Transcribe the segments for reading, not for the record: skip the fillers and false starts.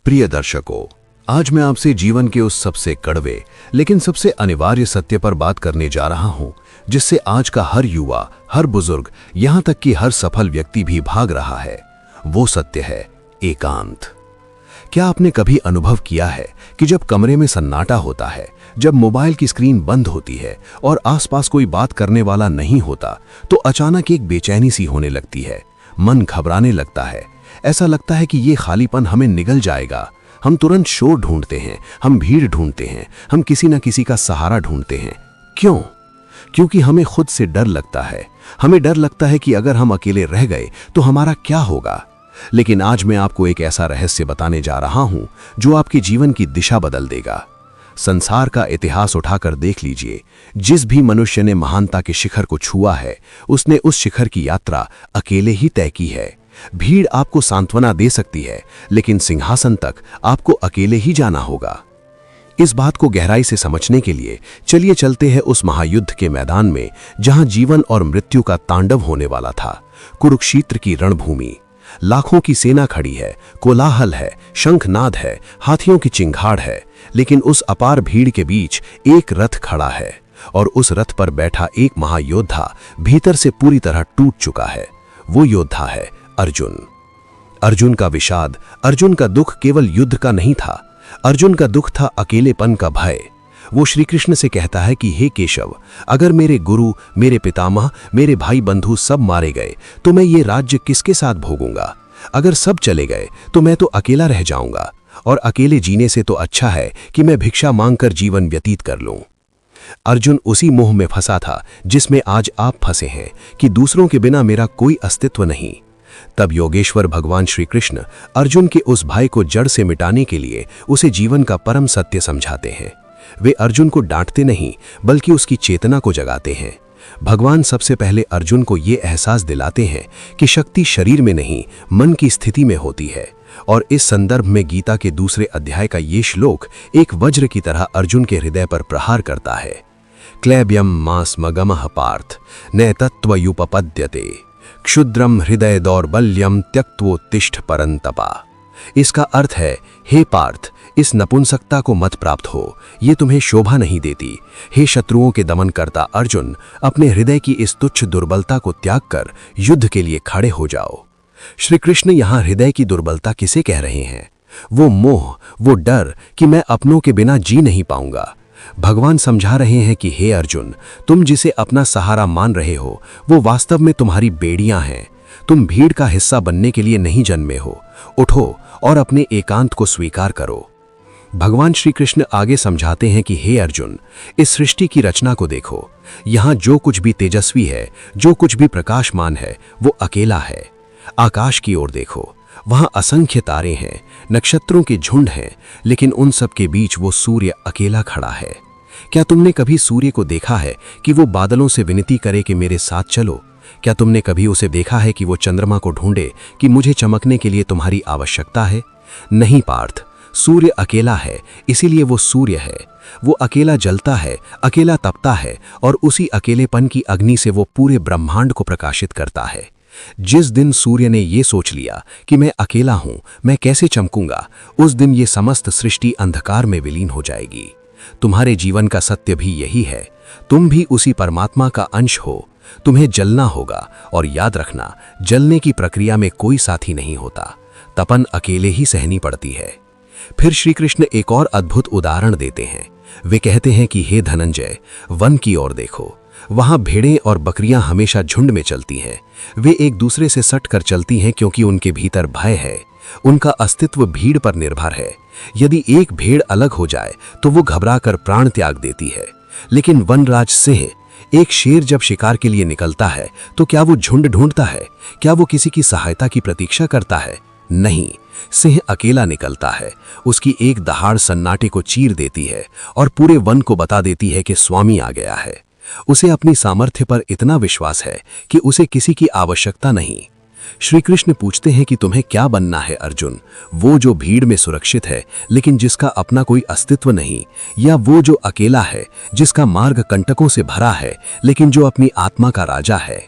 प्रिय दर्शकों, आज मैं आपसे जीवन के उस सबसे कड़वे लेकिन सबसे अनिवार्य सत्य पर बात करने जा रहा हूं, जिससे आज का हर युवा, हर बुजुर्ग, यहां तक कि हर सफल व्यक्ति भी भाग रहा है। वो सत्य है एकांत। क्या आपने कभी अनुभव किया है कि जब कमरे में सन्नाटा होता है, जब मोबाइल की स्क्रीन बंद होती है और आसपास कोई बात करने वाला नहीं होता, तो अचानक एक बेचैनी सी होने लगती है, मन घबराने लगता है, ऐसा लगता है कि ये खालीपन हमें निगल जाएगा। हम तुरंत शोर ढूंढते हैं, हम भीड़ ढूंढते हैं, हम किसी न किसी का सहारा ढूंढते हैं। क्यों? क्योंकि हमें खुद से डर लगता है। हमें डर लगता है कि अगर हम अकेले रह गए तो हमारा क्या होगा। लेकिन आज मैं आपको एक ऐसा रहस्य बताने जा रहा हूं जो आपके जीवन की दिशा बदल देगा। संसार का इतिहास उठाकर देख लीजिए, जिस भी मनुष्य ने महानता के शिखर को छुआ है, उसने उस शिखर की यात्रा अकेले ही तय की है। भीड़ आपको सांत्वना दे सकती है, लेकिन सिंहासन तक आपको अकेले ही जाना होगा। इस बात को गहराई से समझने के लिए चलिए चलते हैं उस महायुद्ध के मैदान में, जहां जीवन और मृत्यु का तांडव होने वाला था। कुरुक्षेत्र की रणभूमि। लाखों की सेना खड़ी है, कोलाहल है, शंखनाद है, हाथियों की चिंगाड़ है, लेकिन उस अपार भीड़ के बीच एक रथ खड़ा है, और उस रथ पर बैठा एक महायोद्धा भीतर से पूरी तरह टूट चुका है। वो योद्धा है अर्जुन। अर्जुन का विषाद, अर्जुन का दुख केवल युद्ध का नहीं था। अर्जुन का दुख था अकेलेपन का भय। वो श्री कृष्ण से कहता है कि हे केशव, अगर मेरे गुरु, मेरे पितामह, मेरे भाई बंधु सब मारे गए तो मैं ये राज्य किसके साथ भोगूंगा? अगर सब चले गए तो मैं तो अकेला रह जाऊंगा, और अकेले जीने से तो अच्छा है कि मैं भिक्षा मांगकर जीवन व्यतीत कर लूं। अर्जुन उसी मोह में फंसा था जिसमें आज आप फंसे हैं, कि दूसरों के बिना मेरा कोई अस्तित्व नहीं। तब योगेश्वर भगवान श्री कृष्ण अर्जुन के उस भय को जड़ से मिटाने के लिए उसे जीवन का परम सत्य समझाते हैं। वे अर्जुन को डांटते नहीं, बल्कि उसकी चेतना को जगाते हैं। भगवान सबसे पहले अर्जुन को ये एहसास दिलाते हैं कि शक्ति शरीर में नहीं, मन की स्थिति में होती है। और इस संदर्भ में गीता के दूसरे अध्याय का ये श्लोक एक वज्र की तरह अर्जुन के हृदय पर प्रहार करता है। क्लैब्यम मास्मगमः पार्थ नैतत्वयुपपद्यते क्षुद्रम हृदय दौर्बल्यम त्यक्त्वोत्तिष्ठ परंतपा। इसका अर्थ है, हे पार्थ, इस नपुंसकता को मत प्राप्त हो, ये तुम्हें शोभा नहीं देती। हे शत्रुओं के दमन करता अर्जुन, अपने हृदय की इस तुच्छ दुर्बलता को त्याग कर युद्ध के लिए खड़े हो जाओ। श्री कृष्ण यहाँ हृदय की दुर्बलता किसे कह रहे हैं? वो मोह, वो डर कि मैं अपनों के बिना जी नहीं पाऊंगा। भगवान समझा रहे हैं कि हे अर्जुन, तुम जिसे अपना सहारा मान रहे हो वो वास्तव में तुम्हारी बेड़ियां हैं। तुम भीड़ का हिस्सा बनने के लिए नहीं जन्मे हो। उठो और अपने एकांत को स्वीकार करो। भगवान श्री कृष्ण आगे समझाते हैं कि हे अर्जुन, इस सृष्टि की रचना को देखो। यहाँ जो कुछ भी तेजस्वी है, जो कुछ भी प्रकाशमान है, वो अकेला है। आकाश की ओर देखो, वहां असंख्य तारे हैं, नक्षत्रों के झुंड हैं, लेकिन उन सब के बीच वो सूर्य अकेला खड़ा है। क्या तुमने कभी सूर्य को देखा है कि वो बादलों से विनती करे कि मेरे साथ चलो? क्या तुमने कभी उसे देखा है कि वो चंद्रमा को ढूंढे कि मुझे चमकने के लिए तुम्हारी आवश्यकता है? नहीं पार्थ, सूर्य अकेला है, इसीलिए वो सूर्य है। वो अकेला जलता है, अकेला तपता है, और उसी अकेलेपन की अग्नि से वो पूरे ब्रह्मांड को प्रकाशित करता है। जिस दिन सूर्य ने ये सोच लिया कि मैं अकेला हूं, मैं कैसे चमकूंगा, उस दिन ये समस्त सृष्टि अंधकार में विलीन हो जाएगी। तुम्हारे जीवन का सत्य भी यही है। तुम भी उसी परमात्मा का अंश हो। तुम्हें जलना होगा, और याद रखना, जलने की प्रक्रिया में कोई साथी नहीं होता। तपन अकेले ही सहनी पड़ती है। फिर श्री कृष्ण एक और अद्भुत उदाहरण देते हैं। वे कहते हैं कि हे धनंजय, वन की ओर देखो। वहां भेड़ें और बकरियां हमेशा झुंड में चलती हैं। वे एक दूसरे से सट कर चलती हैं क्योंकि उनके भीतर भय है। उनका अस्तित्व भीड़ पर निर्भर है। यदि एक भेड़ अलग हो जाए तो वो घबराकर प्राण त्याग देती है। लेकिन वनराज सिंह, एक शेर जब शिकार के लिए निकलता है तो क्या वो झुंड ढूंढता है? क्या वो किसी की सहायता की प्रतीक्षा करता है? नहीं, सिंह अकेला निकलता है। उसकी एक दहाड़ सन्नाटे को चीर देती है और पूरे वन को बता देती है कि स्वामी आ गया है। उसे अपनी सामर्थ्य पर इतना विश्वास है कि उसे किसी की आवश्यकता नहीं। श्री कृष्ण पूछते हैं कि तुम्हें क्या बनना है अर्जुन? वो जो भीड़ में सुरक्षित है लेकिन जिसका अपना कोई अस्तित्व नहीं, या वो जो अकेला है जिसका मार्ग कंटकों से भरा है लेकिन जो अपनी आत्मा का राजा है?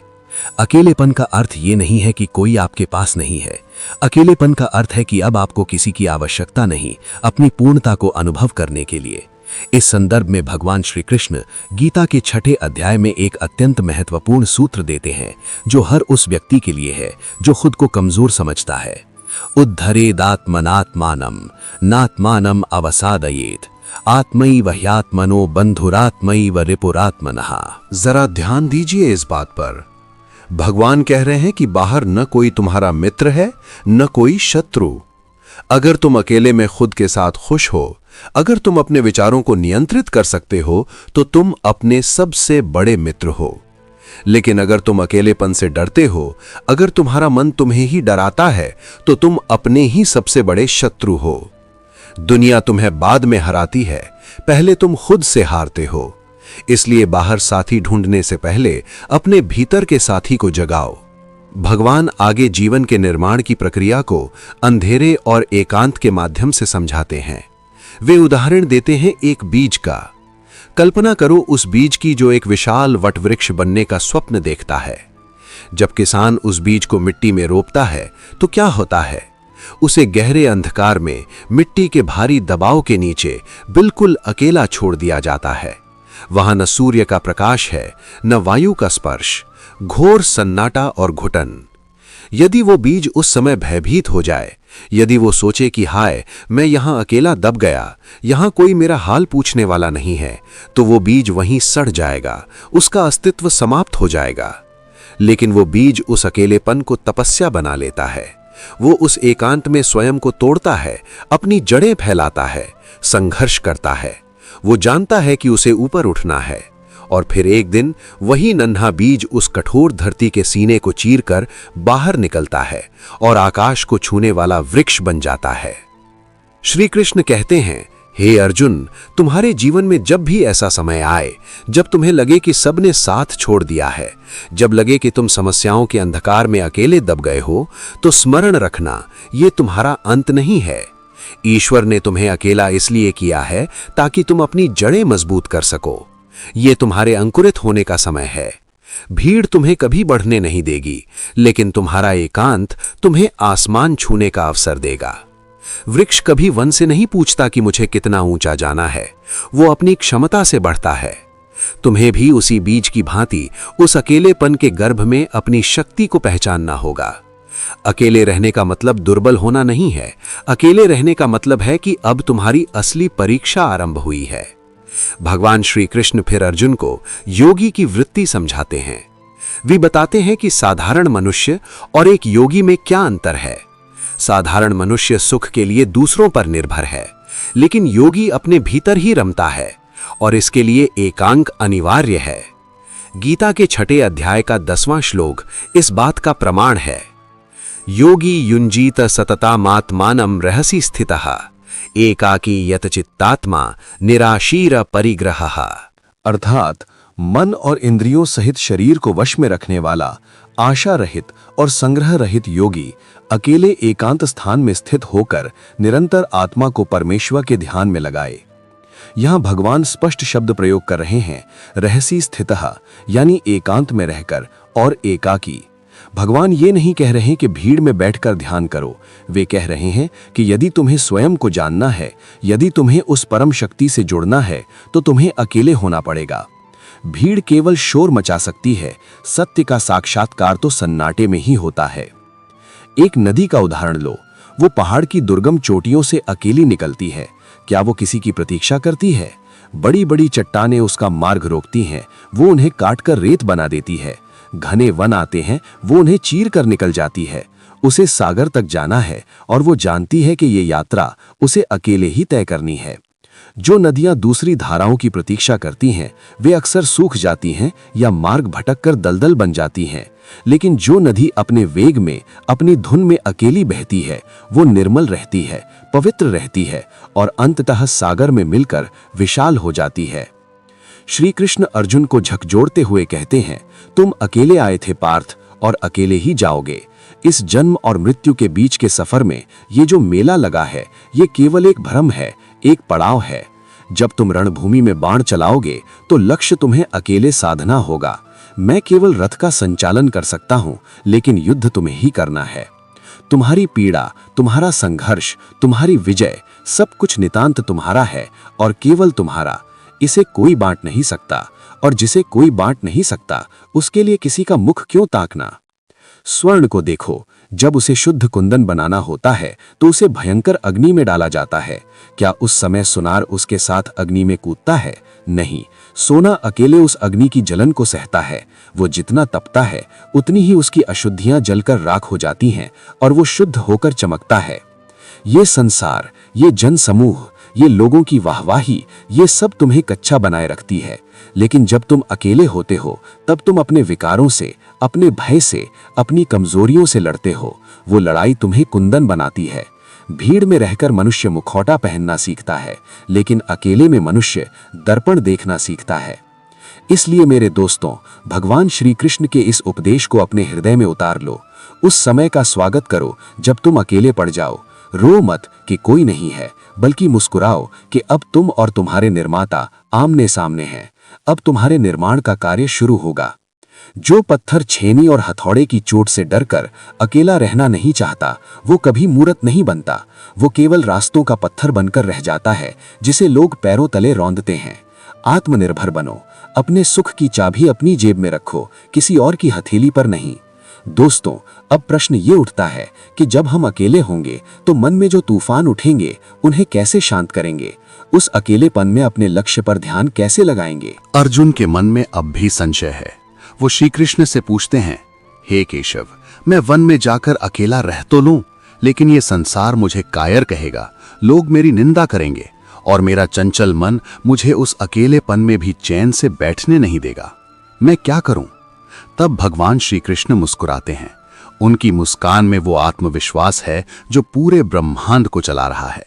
अकेलेपन का अर्थ ये नहीं है कि कोई आपके पास नहीं है। अकेलेपन का अर्थ है कि अब आपको किसी की आवश्यकता नहीं, अपनी पूर्णता को अनुभव करने के लिए। इस संदर्भ में भगवान श्री कृष्ण गीता के 6 अध्याय में एक अत्यंत महत्वपूर्ण सूत्र देते हैं, जो हर उस व्यक्ति के लिए है जो खुद को कमजोर समझता है। उद्धरेदात्मनात्मानम नात्मानम अवसादयेत आत्मैव ह्यात्मनो बंधुरात्मैव रिपुरात्मनः। जरा ध्यान दीजिए इस बात पर। भगवान कह रहे हैं कि बाहर न कोई तुम्हारा मित्र है, न कोई शत्रु। अगर तुम अकेले में खुद के साथ खुश हो, अगर तुम अपने विचारों को नियंत्रित कर सकते हो, तो तुम अपने सबसे बड़े मित्र हो। लेकिन अगर तुम अकेलेपन से डरते हो, अगर तुम्हारा मन तुम्हें ही डराता है, तो तुम अपने ही सबसे बड़े शत्रु हो। दुनिया तुम्हें बाद में हराती है, पहले तुम खुद से हारते हो। इसलिए बाहर साथी ढूंढने से पहले अपने भीतर के साथी को जगाओ। भगवान आगे जीवन के निर्माण की प्रक्रिया को अंधेरे और एकांत के माध्यम से समझाते हैं। वे उदाहरण देते हैं एक बीज का। कल्पना करो उस बीज की जो एक विशाल वटवृक्ष बनने का स्वप्न देखता है। जब किसान उस बीज को मिट्टी में रोपता है तो क्या होता है? उसे गहरे अंधकार में, मिट्टी के भारी दबाव के नीचे बिल्कुल अकेला छोड़ दिया जाता है। वहां न सूर्य का प्रकाश है, न वायु का स्पर्श, घोर सन्नाटा और घुटन। यदि वो बीज उस समय भयभीत हो जाए, यदि वो सोचे कि हाय मैं यहां अकेला दब गया, यहां कोई मेरा हाल पूछने वाला नहीं है, तो वो बीज वहीं सड़ जाएगा, उसका अस्तित्व समाप्त हो जाएगा। लेकिन वो बीज उस अकेलेपन को तपस्या बना लेता है। वो उस एकांत में स्वयं को तोड़ता है, अपनी जड़ें फैलाता है, संघर्ष करता है। वो जानता है कि उसे ऊपर उठना है, और फिर एक दिन वही नन्हा बीज उस कठोर धरती के सीने को चीरकर बाहर निकलता है और आकाश को छूने वाला वृक्ष बन जाता है। श्री कृष्ण कहते हैं, हे अर्जुन, तुम्हारे जीवन में जब भी ऐसा समय आए, जब तुम्हें लगे कि सबने साथ छोड़ दिया है, जब लगे कि तुम समस्याओं के अंधकार में अकेले दब गए हो, तो स्मरण रखना, ये तुम्हारा अंत नहीं है। ईश्वर ने तुम्हें अकेला इसलिए किया है ताकि तुम अपनी जड़ें मजबूत कर सको। ये तुम्हारे अंकुरित होने का समय है। भीड़ तुम्हें कभी बढ़ने नहीं देगी, लेकिन तुम्हारा एकांत तुम्हें आसमान छूने का अवसर देगा। वृक्ष कभी वन से नहीं पूछता कि मुझे कितना ऊंचा जाना है, वो अपनी क्षमता से बढ़ता है। तुम्हें भी उसी बीज की भांति उस अकेलेपन के गर्भ में अपनी शक्ति को पहचानना होगा। अकेले रहने का मतलब दुर्बल होना नहीं है। अकेले रहने का मतलब है कि अब तुम्हारी असली परीक्षा आरंभ हुई है। भगवान श्री कृष्ण फिर अर्जुन को योगी की वृत्ति समझाते हैं। वे बताते हैं कि साधारण मनुष्य और एक योगी में क्या अंतर है। साधारण मनुष्य सुख के लिए दूसरों पर निर्भर है, लेकिन योगी अपने भीतर ही रमता है, और इसके लिए एकांत अनिवार्य है। गीता के 6 अध्याय का 10वां श्लोक इस बात का प्रमाण है। योगी युंजीत सततामात्मानं रहसि स्थितः एकाकी यतचित्तात्मा निराशीर परिग्रहः। अर्थात मन और इंद्रियों सहित शरीर को वश में रखने वाला, आशा रहित और संग्रह रहित योगी अकेले एकांत स्थान में स्थित होकर निरंतर आत्मा को परमेश्वर के ध्यान में लगाए। यहां भगवान स्पष्ट शब्द प्रयोग कर रहे हैं, रहसी स्थितः, यानी एकांत में रहकर और एकाकी। भगवान ये नहीं कह रहे कि भीड़ में बैठकर ध्यान करो। वे कह रहे हैं कि यदि तुम्हें स्वयं को जानना है, यदि तुम्हें उस परम शक्ति से जुड़ना है, तो तुम्हें अकेले होना पड़ेगा। भीड़ केवल शोर मचा सकती है, सत्य का साक्षात्कार तो सन्नाटे में ही होता है। एक नदी का उदाहरण लो। वो पहाड़ की दुर्गम चोटियों से अकेली निकलती है। क्या वो किसी की प्रतीक्षा करती है? बड़ी बड़ी चट्टानें उसका मार्ग रोकती हैं, वो उन्हें काटकर रेत बना देती है। घने वन आते हैं, वो उन्हें चीर कर निकल जाती है। उसे सागर तक जाना है और वो जानती है कि ये यात्रा उसे अकेले ही तय करनी है। जो नदियां दूसरी धाराओं की प्रतीक्षा करती हैं, वे अक्सर सूख जाती हैं या मार्ग भटककर दलदल बन जाती हैं। लेकिन जो नदी अपने वेग में, अपनी धुन में अकेली बहती है, वो निर्मल रहती है, पवित्र रहती है और अंततः सागर में मिलकर विशाल हो जाती है। श्री कृष्ण अर्जुन को झकझोरते हुए कहते हैं, तुम अकेले आए थे पार्थ, और अकेले ही जाओगे। इस जन्म और मृत्यु के बीच के सफर में ये जो मेला लगा है, ये केवल एक भ्रम है, एक पड़ाव है। जब तुम रणभूमि में बाण चलाओगे तो लक्ष्य तुम्हें अकेले साधना होगा। मैं केवल रथ का संचालन कर सकता हूं, लेकिन युद्ध तुम्हें ही करना है। तुम्हारी पीड़ा, तुम्हारा संघर्ष, तुम्हारी विजय, सब कुछ नितांत तुम्हारा है और केवल तुम्हारा। इसे कोई बांट नहीं सकता, और जिसे कोई बांट नहीं सकता उसके लिए किसी का मुख क्यों ताकना। स्वर्ण को देखो, जब उसे शुद्ध कुंदन बनाना होता है तो उसे भयंकर अग्नि में डाला जाता है। क्या उस समय सुनार उसके साथ अग्नि में कूदता है? नहीं, सोना अकेले उस अग्नि की जलन को सहता है। वो जितना तपता है उतनी ही उसकी अशुद्धियां जलकर राख हो जाती हैं और वो शुद्ध होकर चमकता है। ये संसार, ये जन समूह, ये लोगों की वाहवाही, ये सब तुम्हें कच्चा बनाए रखती है। लेकिन जब तुम अकेले होते हो तब तुम अपने विकारों से, अपने भय से, अपनी कमजोरियों से लड़ते हो। वो लड़ाई तुम्हें कुंदन बनाती है। भीड़ में रहकर मनुष्य मुखौटा पहनना सीखता है, लेकिन अकेले में मनुष्य दर्पण देखना सीखता है। इसलिए मेरे दोस्तों, भगवान श्री कृष्ण के इस उपदेश को अपने हृदय में उतार लो। उस समय का स्वागत करो जब तुम अकेले पड़ जाओ। रो मत कि कोई नहीं है, बल्कि मुस्कुराओ कि अब तुम और तुम्हारे निर्माता आमने सामने हैं। अब तुम्हारे निर्माण का कार्य शुरू होगा। जो पत्थर छेनी और हथौड़े की चोट से डरकर अकेला रहना नहीं चाहता, वो कभी मूर्त नहीं बनता। वो केवल रास्तों का पत्थर बनकर रह जाता है, जिसे लोग पैरों तले रौंदते हैं। आत्मनिर्भर बनो। अपने सुख की चाबी अपनी जेब में रखो, किसी और की हथेली पर नहीं। दोस्तों, अब प्रश्न ये उठता है कि जब हम अकेले होंगे तो मन में जो तूफान उठेंगे उन्हें कैसे शांत करेंगे? उस अकेलेपन में अपने लक्ष्य पर ध्यान कैसे लगाएंगे? अर्जुन के मन में अब भी संशय है। वो श्री कृष्ण से पूछते हैं, हे केशव, मैं वन में जाकर अकेला रह तो लूं, लेकिन ये संसार मुझे कायर कहेगा, लोग मेरी निंदा करेंगे और मेरा चंचल मन मुझे उस अकेलेपन में भी चैन से बैठने नहीं देगा। मैं क्या करूं? तब भगवान श्री कृष्ण मुस्कुराते हैं। उनकी मुस्कान में वो आत्मविश्वास है जो पूरे ब्रह्मांड को चला रहा है।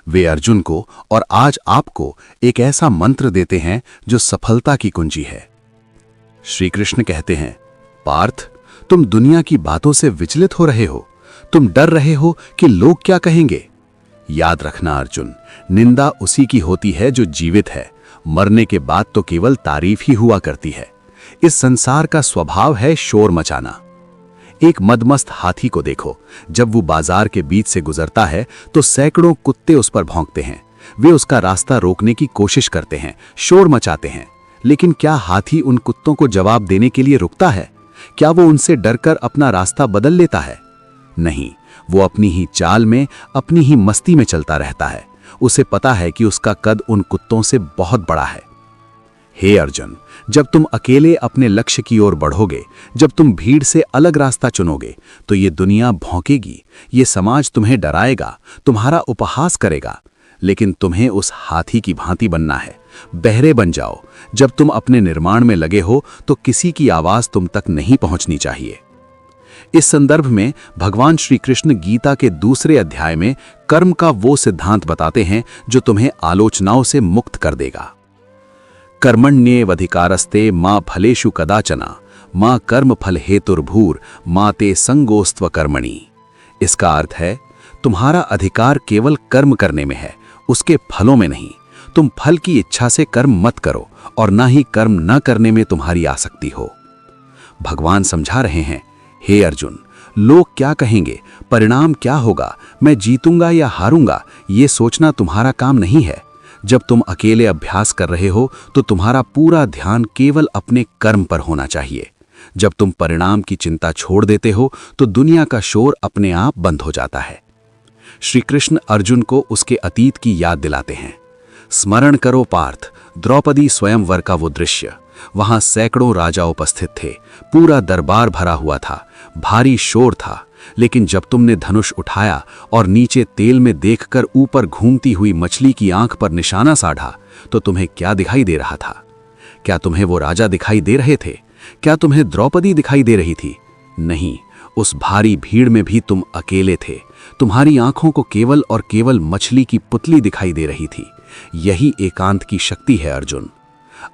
वे अर्जुन को और आज आपको एक ऐसा मंत्र देते हैं जो सफलता की कुंजी है। श्री कृष्ण कहते हैं, पार्थ, तुम दुनिया की बातों से विचलित हो रहे हो। तुम डर रहे हो कि लोग क्या कहेंगे। याद रखना अर्जुन, निंदा उसी की होती है जो जीवित है। मरने के बाद तो केवल तारीफ ही हुआ करती है। इस संसार का स्वभाव है शोर मचाना। एक मदमस्त हाथी को देखो, जब वो बाजार के बीच से गुजरता है तो सैकड़ों कुत्ते उस पर भौंकते हैं। वे उसका रास्ता रोकने की कोशिश करते हैं, शोर मचाते हैं। लेकिन क्या हाथी उन कुत्तों को जवाब देने के लिए रुकता है? क्या वो उनसे डरकर अपना रास्ता बदल लेता है? नहीं, वो अपनी ही चाल में, अपनी ही मस्ती में चलता रहता है। उसे पता है कि उसका कद उन कुत्तों से बहुत बड़ा है। हे अर्जुन, जब तुम अकेले अपने लक्ष्य की ओर बढ़ोगे, जब तुम भीड़ से अलग रास्ता चुनोगे, तो ये दुनिया भौंकेगी, ये समाज तुम्हें डराएगा, तुम्हारा उपहास करेगा। लेकिन तुम्हें उस हाथी की भांति बनना है। बहरे बन जाओ। जब तुम अपने निर्माण में लगे हो तो किसी की आवाज तुम तक नहीं पहुंचनी चाहिए। इस संदर्भ में भगवान श्री कृष्ण गीता के दूसरे अध्याय में कर्म का वो सिद्धांत बताते हैं जो तुम्हें आलोचनाओं से मुक्त कर देगा। कर्मण्येवधिकारस्ते मां फलेषु कदाचना मां कर्म फल हेतुर्भूर मां ते संगोस्त्व कर्मणि। इसका अर्थ है, तुम्हारा अधिकार केवल कर्म करने में है, उसके फलों में नहीं। तुम फल की इच्छा से कर्म मत करो और ना ही कर्म न करने में तुम्हारी आसक्ति हो। भगवान समझा रहे हैं, हे अर्जुन, लोग क्या कहेंगे, परिणाम क्या होगा, मैं जीतूंगा या हारूंगा, ये सोचना तुम्हारा काम नहीं है। जब तुम अकेले अभ्यास कर रहे हो तो तुम्हारा पूरा ध्यान केवल अपने कर्म पर होना चाहिए। जब तुम परिणाम की चिंता छोड़ देते हो तो दुनिया का शोर अपने आप बंद हो जाता है। श्री कृष्ण अर्जुन को उसके अतीत की याद दिलाते हैं। स्मरण करो पार्थ, द्रौपदी स्वयंवर का वो दृश्य। वहां सैकड़ों राजा उपस्थित थे, पूरा दरबार भरा हुआ था, भारी शोर था। लेकिन जब तुमने धनुष उठाया और नीचे तेल में देखकर ऊपर घूमती हुई मछली की आंख पर निशाना साधा, तो तुम्हें क्या दिखाई दे रहा था? क्या तुम्हें वो राजा दिखाई दे रहे थे? क्या तुम्हें द्रौपदी दिखाई दे रही थी? नहीं, उस भारी भीड़ में भी तुम अकेले थे। तुम्हारी आंखों को केवल और केवल मछली की पुतली दिखाई दे रही थी। यही एकांत की शक्ति है अर्जुन।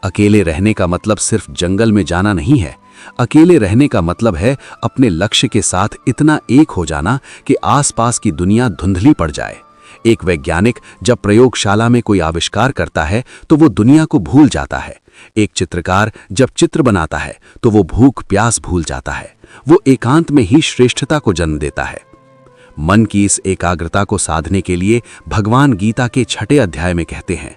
अकेले रहने का मतलब सिर्फ जंगल में जाना नहीं है। अकेले रहने का मतलब है अपने लक्ष्य के साथ इतना एक हो जाना कि आसपास की दुनिया धुंधली पड़ जाए। एक वैज्ञानिक जब प्रयोगशाला में कोई आविष्कार करता है तो वो दुनिया को भूल जाता है। एक चित्रकार जब चित्र बनाता है तो वो भूख प्यास भूल जाता है। वो एकांत में ही श्रेष्ठता को जन्म देता है। मन की इस एकाग्रता को साधने के लिए भगवान गीता के 6 अध्याय में कहते हैं,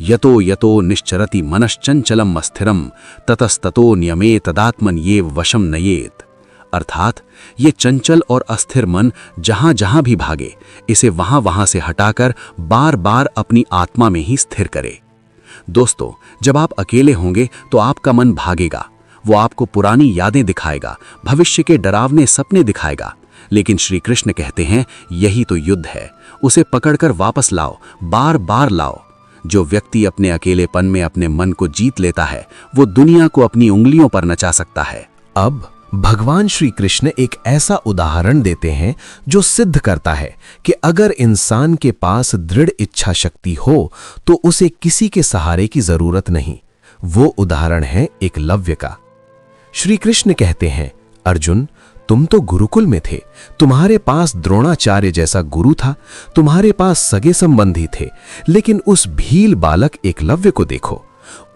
यतो यतो निश्चरति मनश्चंचलम अस्थिरम ततस्ततो नियमे तदात्मन्येव वशम नयेत। अर्थात ये चंचल और अस्थिर मन जहां जहां भी भागे, इसे वहां वहां से हटाकर बार बार अपनी आत्मा में ही स्थिर करे। दोस्तों, जब आप अकेले होंगे तो आपका मन भागेगा। वो आपको पुरानी यादें दिखाएगा, भविष्य के डरावने सपने दिखाएगा। लेकिन श्री कृष्ण कहते हैं, यही तो युद्ध है। उसे पकड़कर वापस लाओ, बार बार लाओ। जो व्यक्ति अपने अकेलेपन में अपने मन को जीत लेता है, वो दुनिया को अपनी उंगलियों पर नचा सकता है। अब भगवान श्री कृष्ण एक ऐसा उदाहरण देते हैं जो सिद्ध करता है कि अगर इंसान के पास दृढ़ इच्छा शक्ति हो तो उसे किसी के सहारे की जरूरत नहीं। वो उदाहरण है एकलव्य का। श्री कृष्ण कहते हैं, अर्जुन, तुम तो गुरुकुल में थे, तुम्हारे पास द्रोणाचार्य जैसा गुरु था, तुम्हारे पास सगे संबंधी थे, लेकिन उस भील बालक एकलव्य को देखो।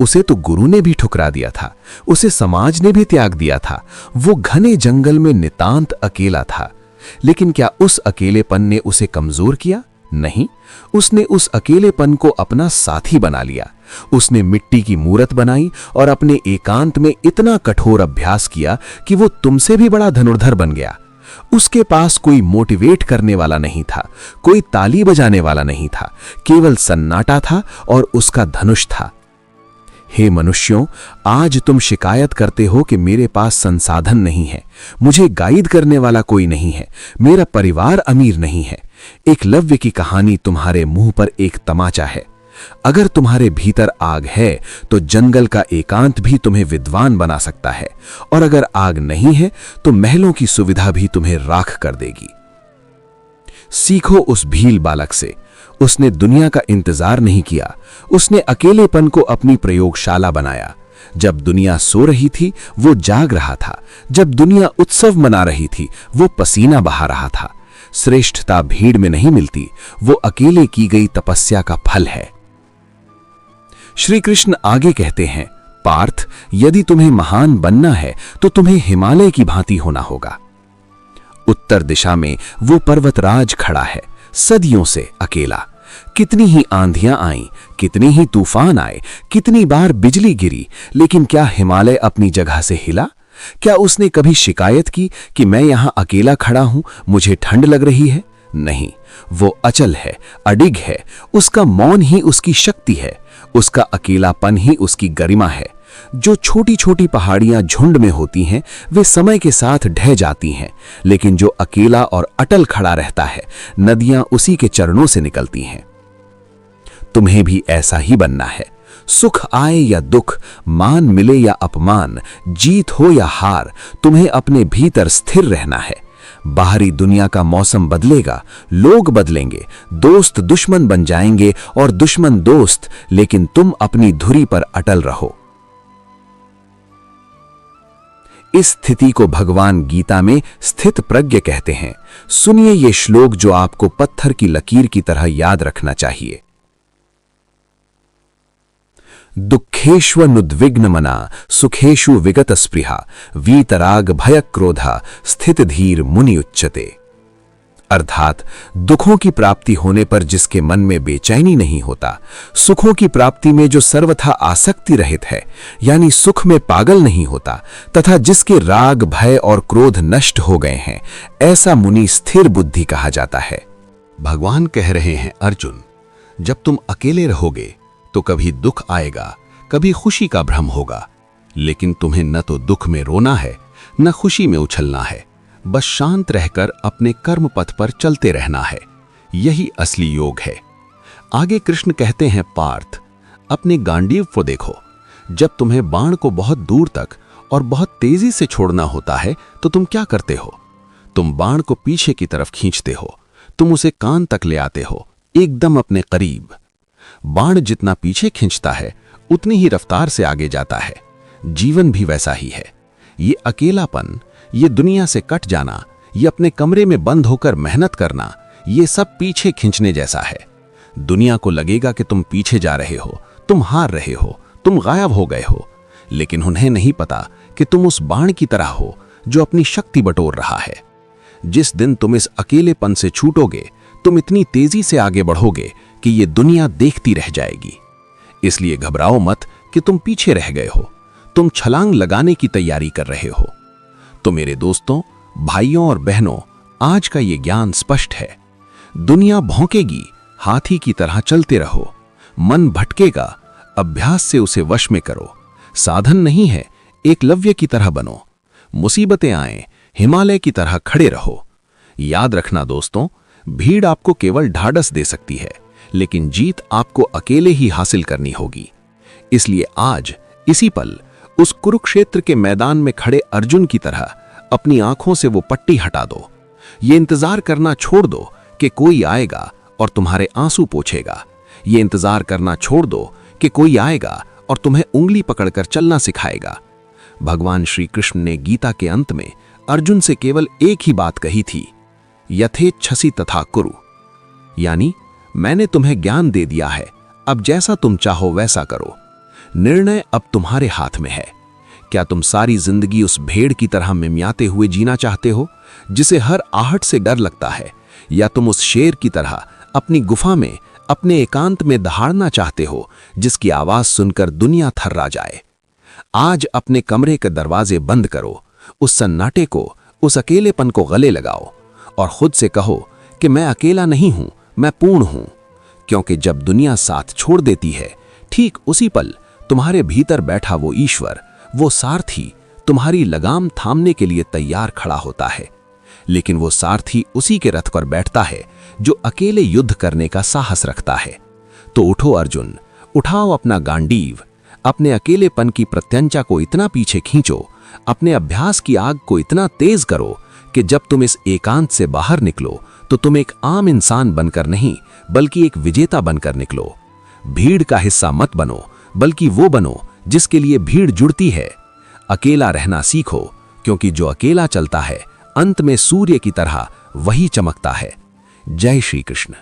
उसे तो गुरु ने भी ठुकरा दिया था, उसे समाज ने भी त्याग दिया था। वो घने जंगल में नितांत अकेला था। लेकिन क्या उस अकेलेपन ने उसे कमजोर किया? नहीं, उसने उस अकेलेपन को अपना साथी बना लिया। उसने मिट्टी की मूरत बनाई और अपने एकांत में इतना कठोर अभ्यास किया कि वो तुमसे भी बड़ा धनुर्धर बन गया। उसके पास कोई मोटिवेट करने वाला नहीं था, कोई ताली बजाने वाला नहीं था, केवल सन्नाटा था और उसका धनुष था। हे मनुष्यों, आज तुम शिकायत करते हो कि मेरे पास संसाधन नहीं है, मुझे गाइड करने वाला कोई नहीं है, मेरा परिवार अमीर नहीं है। एकलव्य की कहानी तुम्हारे मुंह पर एक तमाचा है। अगर तुम्हारे भीतर आग है तो जंगल का एकांत भी तुम्हें विद्वान बना सकता है, और अगर आग नहीं है तो महलों की सुविधा भी तुम्हें राख कर देगी। सीखो उस भील बालक से। उसने दुनिया का इंतजार नहीं किया, उसने अकेलेपन को अपनी प्रयोगशाला बनाया। जब दुनिया सो रही थी वो जाग रहा था, जब दुनिया उत्सव मना रही थी वो पसीना बहा रहा था। श्रेष्ठता भीड़ में नहीं मिलती, वो अकेले की गई तपस्या का फल है। श्री कृष्ण आगे कहते हैं, पार्थ, यदि तुम्हें महान बनना है तो तुम्हें हिमालय की भांति होना होगा। उत्तर दिशा में वो पर्वतराज खड़ा है, सदियों से अकेला। कितनी ही आंधियां आईं, कितनी ही तूफान आए, कितनी बार बिजली गिरी, लेकिन क्या हिमालय अपनी जगह से हिला? क्या उसने कभी शिकायत की कि मैं यहां अकेला खड़ा हूं, मुझे ठंड लग रही है? नहीं, वो अचल है, अडिग है। उसका मौन ही उसकी शक्ति है, उसका अकेलापन ही उसकी गरिमा है। जो छोटी छोटी पहाड़ियां झुंड में होती हैं वे समय के साथ ढह जाती हैं, लेकिन जो अकेला और अटल खड़ा रहता है, नदियां उसी के चरणों से निकलती हैं। तुम्हें भी ऐसा ही बनना है। सुख आए या दुख, मान मिले या अपमान, जीत हो या हार, तुम्हें अपने भीतर स्थिर रहना है। बाहरी दुनिया का मौसम बदलेगा, लोग बदलेंगे, दोस्त दुश्मन बन जाएंगे और दुश्मन दोस्त, लेकिन तुम अपनी धुरी पर अटल रहो। इस स्थिति को भगवान गीता में स्थित प्रज्ञ कहते हैं। सुनिए ये श्लोक जो आपको पत्थर की लकीर की तरह याद रखना चाहिए। दुःखेष्वनुद्विग्न मना सुखेषु विगत स्पृहा वीतराग भय क्रोधा स्थित धीर मुनि उच्चते। अर्थात दुखों की प्राप्ति होने पर जिसके मन में बेचैनी नहीं होता, सुखों की प्राप्ति में जो सर्वथा आसक्ति रहित है, यानी सुख में पागल नहीं होता, तथा जिसके राग भय और क्रोध नष्ट हो गए हैं, ऐसा मुनि स्थिर बुद्धि कहा जाता है। भगवान कह रहे हैं, अर्जुन, जब तुम अकेले रहोगे तो कभी दुख आएगा, कभी खुशी का भ्रम होगा, लेकिन तुम्हें न तो दुख में रोना है न खुशी में उछलना है। बस शांत रहकर अपने कर्म पथ पर चलते रहना है। यही असली योग है। आगे कृष्ण कहते हैं, पार्थ, अपने गांडीव को देखो। जब तुम्हें बाण को बहुत दूर तक और बहुत तेजी से छोड़ना होता है तो तुम क्या करते हो? तुम बाण को पीछे की तरफ खींचते हो, तुम उसे कान तक ले आते हो, एकदम अपने करीब। बाण जितना पीछे खींचता है उतनी ही रफ्तार से आगे जाता है। जीवन भी वैसा ही है। ये अकेलापन, ये दुनिया से कट जाना, ये अपने कमरे में बंद होकर मेहनत करना, ये सब पीछे खींचने जैसा है। दुनिया को लगेगा कि तुम पीछे जा रहे हो, तुम हार रहे हो, तुम गायब हो गए हो, लेकिन उन्हें नहीं पता कि तुम उस बाण की तरह हो जो अपनी शक्ति बटोर रहा है। जिस दिन तुम इस अकेलेपन से छूटोगे, तुम इतनी तेजी से आगे बढ़ोगे कि ये दुनिया देखती रह जाएगी। इसलिए घबराओ मत कि तुम पीछे रह गए हो, तुम छलांग लगाने की तैयारी कर रहे हो। तो मेरे दोस्तों, भाइयों और बहनों, आज का ये ज्ञान स्पष्ट है। दुनिया भौंकेगी, हाथी की तरह चलते रहो। मन भटकेगा, अभ्यास से उसे वश में करो। साधन नहीं है, एकलव्य की तरह बनो। मुसीबतें आए, हिमालय की तरह खड़े रहो। याद रखना दोस्तों, भीड़ आपको केवल ढाढ़स दे सकती है, लेकिन जीत आपको अकेले ही हासिल करनी होगी। इसलिए आज इसी पल उस कुरुक्षेत्र के मैदान में खड़े अर्जुन की तरह अपनी आंखों से वो पट्टी हटा दो। ये इंतजार करना छोड़ दो कि कोई आएगा और तुम्हारे आंसू पोंछेगा। ये इंतजार करना छोड़ दो कि कोई आएगा और तुम्हें उंगली पकड़कर चलना सिखाएगा। भगवान श्री कृष्ण ने गीता के अंत में अर्जुन से केवल एक ही बात कही थी, यथेच्छसि तथा कुरु, यानी मैंने तुम्हें ज्ञान दे दिया है, अब जैसा तुम चाहो वैसा करो। निर्णय अब तुम्हारे हाथ में है। क्या तुम सारी जिंदगी उस भेड़ की तरह मिमियाते हुए जीना चाहते हो जिसे हर आहट से डर लगता है, या तुम उस शेर की तरह अपनी गुफा में अपने एकांत में दहाड़ना चाहते हो जिसकी आवाज सुनकर दुनिया थर्रा जाए? आज अपने कमरे के दरवाजे बंद करो, उस सन्नाटे को, उस अकेलेपन को गले लगाओ और खुद से कहो कि मैं अकेला नहीं हूं, मैं पूर्ण हूं। क्योंकि जब दुनिया साथ छोड़ देती है, ठीक उसी पल तुम्हारे भीतर बैठा वो ईश्वर, वो सारथी तुम्हारी लगाम थामने के लिए तैयार खड़ा होता है। लेकिन वो सारथी उसी के रथ पर बैठता है जो अकेले युद्ध करने का साहस रखता है। तो उठो अर्जुन, उठाओ अपना गांडीव, अपने अकेलेपन की प्रत्यंचा को इतना पीछे खींचो, अपने अभ्यास की आग को इतना तेज करो कि जब तुम इस एकांत से बाहर निकलो तो तुम एक आम इंसान बनकर नहीं, बल्कि एक विजेता बनकर निकलो। भीड़ का हिस्सा मत बनो, बल्कि वो बनो जिसके लिए भीड़ जुड़ती है। अकेला रहना सीखो, क्योंकि जो अकेला चलता है अंत में सूर्य की तरह वही चमकता है। जय श्री कृष्ण।